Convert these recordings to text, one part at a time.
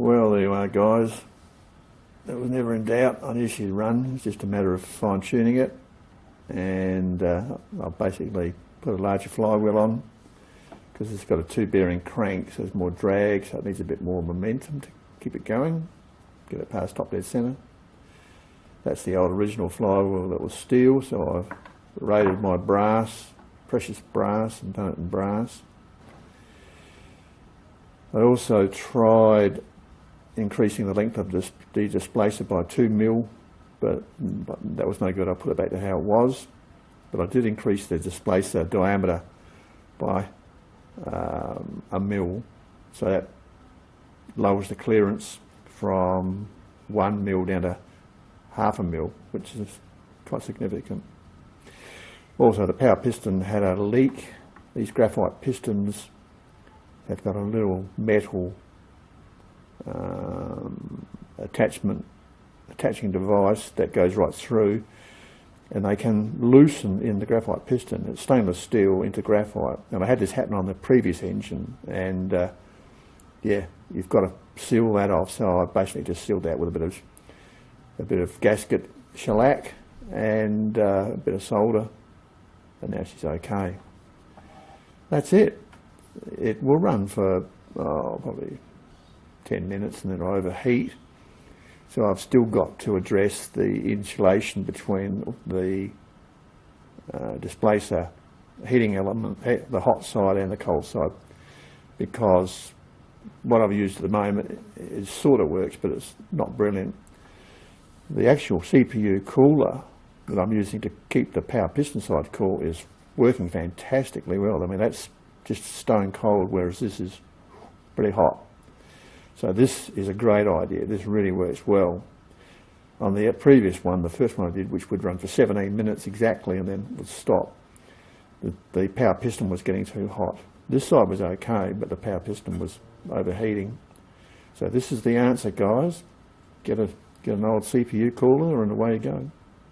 Well, there you are, guys. It was never in doubt. I knew she'd run. It's just a matter of fine-tuning it. And I'll basically put a larger flywheel on because it's got a 2-bearing crank, so there's more drag, so it needs a bit more momentum to keep it going. Get it past top dead centre. That's the old original flywheel that was steel, so I've rated my brass, precious brass, and done it in brass. I also tried increasing the length of the displacer by 2 mil, but that was no good. I put it back to how it was. But I did increase the displacer diameter by 1 mil, so that lowers the clearance from 1 mil down to half a mil, which is quite significant. Also, the power piston had a leak. These graphite pistons have got a little metal attaching device that goes right through, and they can loosen in the graphite piston. It's stainless steel into graphite, and I had this happen on the previous engine, and yeah, you've got to seal that off. So I basically just sealed that with a bit of gasket shellac and a bit of solder, and now she's okay. That's it. It will run for probably 10 minutes and then it'll overheat. So I've still got to address the insulation between the displacer heating element, the hot side and the cold side, because what I've used at the moment is sort of works, but it's not brilliant. The actual CPU cooler that I'm using to keep the power piston side cool is working fantastically well. I mean, that's just stone cold, whereas this is pretty hot. So this is a great idea. This really works well. On the previous one, the first one I did, which would run for 17 minutes exactly and then would stop, the power piston was getting too hot. This side was okay, but the power piston was overheating. So this is the answer, guys. Get an old CPU cooler and away you go.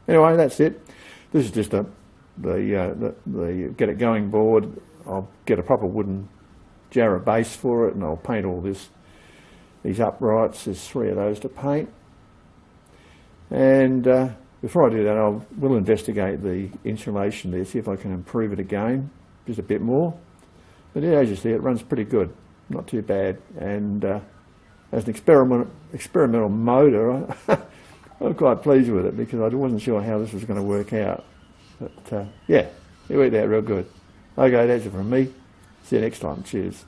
Anyway, that's it. This is just the get it going board. I'll get a proper wooden Jarrah base for it, and I'll paint all these uprights. There's 3 of those to paint. And before I do that, we'll investigate the insulation there, see if I can improve it again, just a bit more. But yeah, as you see, it runs pretty good, not too bad. And as an experimental motor, I'm quite pleased with it because I wasn't sure how this was going to work out. But yeah, it worked out real good. Okay, that's it from me. See you next time. Cheers.